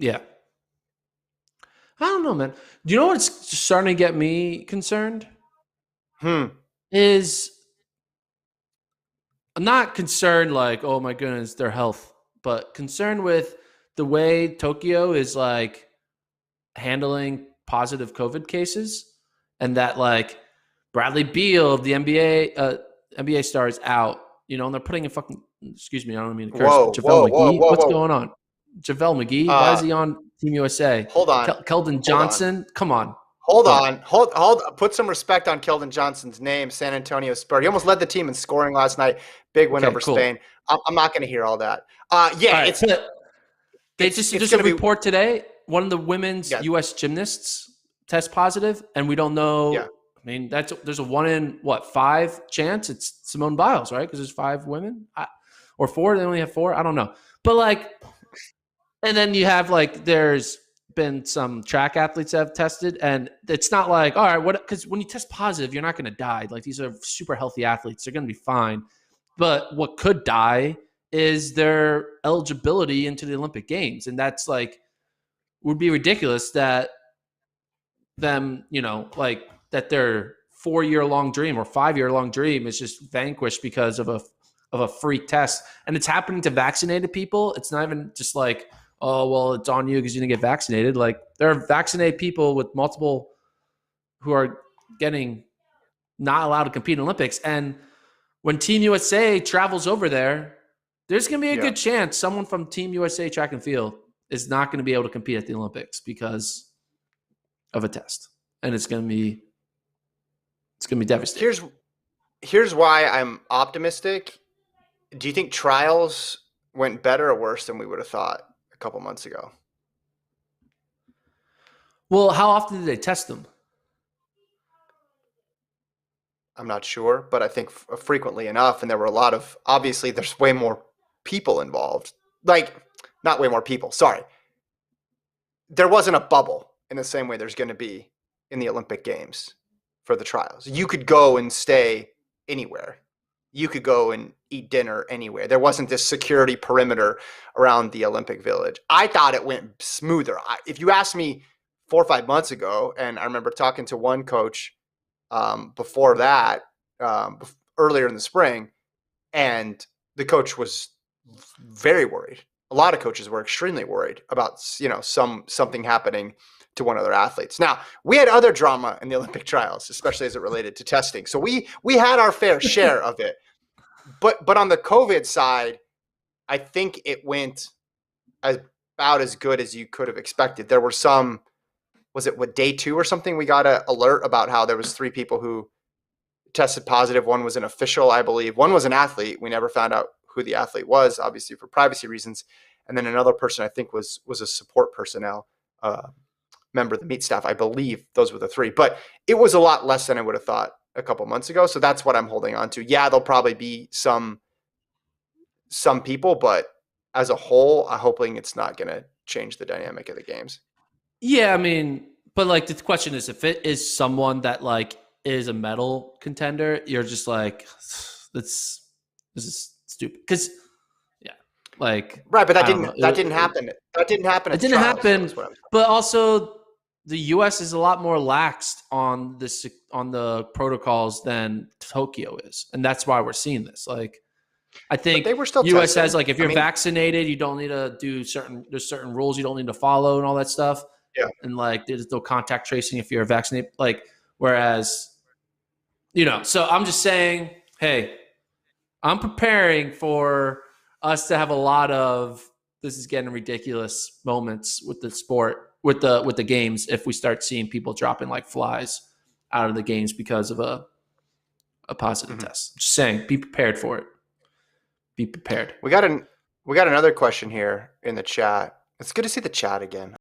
Yeah. I don't know, man. Do you know what's starting to get me concerned? Hmm. Is I'm not concerned like, oh my goodness, their health, but concerned with the way Tokyo is like handling positive COVID cases, and that like Bradley Beal of the NBA star is out. And they're putting in fucking excuse me, I don't mean to curse, but Whoa, JaVale whoa, whoa, McGee. whoa, What's whoa. going on? JaVale McGee, why is Uh, he on Team USA? hold on, Keldon hold on. Johnson, come on. Hold Go ahead. on. Hold. Put some respect on Keldon Johnson's name. San Antonio Spurs. He almost led the team in scoring last night. Big win Okay, over cool. Spain. I'm not going to hear all that. All Yeah, right, it's but they it's just it's there's a going to be. report today. One of the women's Yeah, U.S. gymnasts test positive, and we don't know. yeah. I mean, there's a 1 in 5 chance it's Simone Biles, right? Because there's 5 women, or 4. They only have 4. I don't know, but like, and then you have like there's been some track athletes that have tested, and it's not like all right, what? Because when you test positive, you're not going to die. Like these are super healthy athletes; they're going to be fine. But what could die is their eligibility into the Olympic Games, and that's like would be ridiculous that them, like that their 4-year long dream or 5-year long dream is just vanquished because of a freak test. And it's happening to vaccinated people. It's not even just like, oh, well, it's on you because you didn't get vaccinated. Like there are vaccinated people with multiple who are getting not allowed to compete in Olympics. And when Team USA travels over there, there's going to be a Yeah. good chance someone from Team USA track and field is not going to be able to compete at the Olympics because of a test, and it's gonna be devastating. Here's why I'm optimistic. Do you think trials went better or worse than we would have thought a couple months ago? Well, how often do they test them? I'm not sure, but I think frequently enough. And there were a lot of, obviously, there's way more people involved. Like, not way more people, sorry. There wasn't a bubble in the same way there's going to be in the Olympic Games for the trials. You could go and stay anywhere. You could go and eat dinner anywhere. There wasn't this security perimeter around the Olympic Village. I thought it went smoother. If you asked me 4 or 5 months ago, and I remember talking to one coach before that, earlier in the spring, and the coach was very worried. A lot of coaches were extremely worried about something happening to one of their athletes. Now, we had other drama in the Olympic trials, especially as it related to testing. So we had our fair share of it. But on the COVID side, I think it went about as good as you could have expected. There were some, was it day 2 or something? We got an alert about how there was 3 people who tested positive. One was an official, I believe. One was an athlete. We never found out who the athlete was, obviously for privacy reasons. And then another person I think was a support personnel member of the meet staff. I believe those were the 3. But it was a lot less than I would have thought a couple months ago. So that's what I'm holding on to. Yeah, there'll probably be some people, but as a whole, I'm hoping it's not going to change the dynamic of the games. Yeah, I mean, but like the question is, if it is someone that like is a medal contender, you're just like, this is stupid. Because yeah, like Right, but I don't know, that didn't happen. That didn't happen it at the didn't trials, though, happen. is what I'm But also, the U.S. is a lot more laxed on the protocols than Tokyo is, and that's why we're seeing this. Like, I But think they were still U.S. has testing. like if I you're mean, vaccinated, you don't need to there's certain rules you don't need to follow and all that stuff. yeah. And like there's no contact tracing if you're vaccinated. Like whereas so I'm just saying, hey, I'm preparing for us to have a lot of this is getting ridiculous moments with the sport with the games if we start seeing people dropping like flies out of the games because of a positive Mhm. test. Just saying, be prepared for it. Be prepared. We got another question here in the chat. It's good to see the chat again.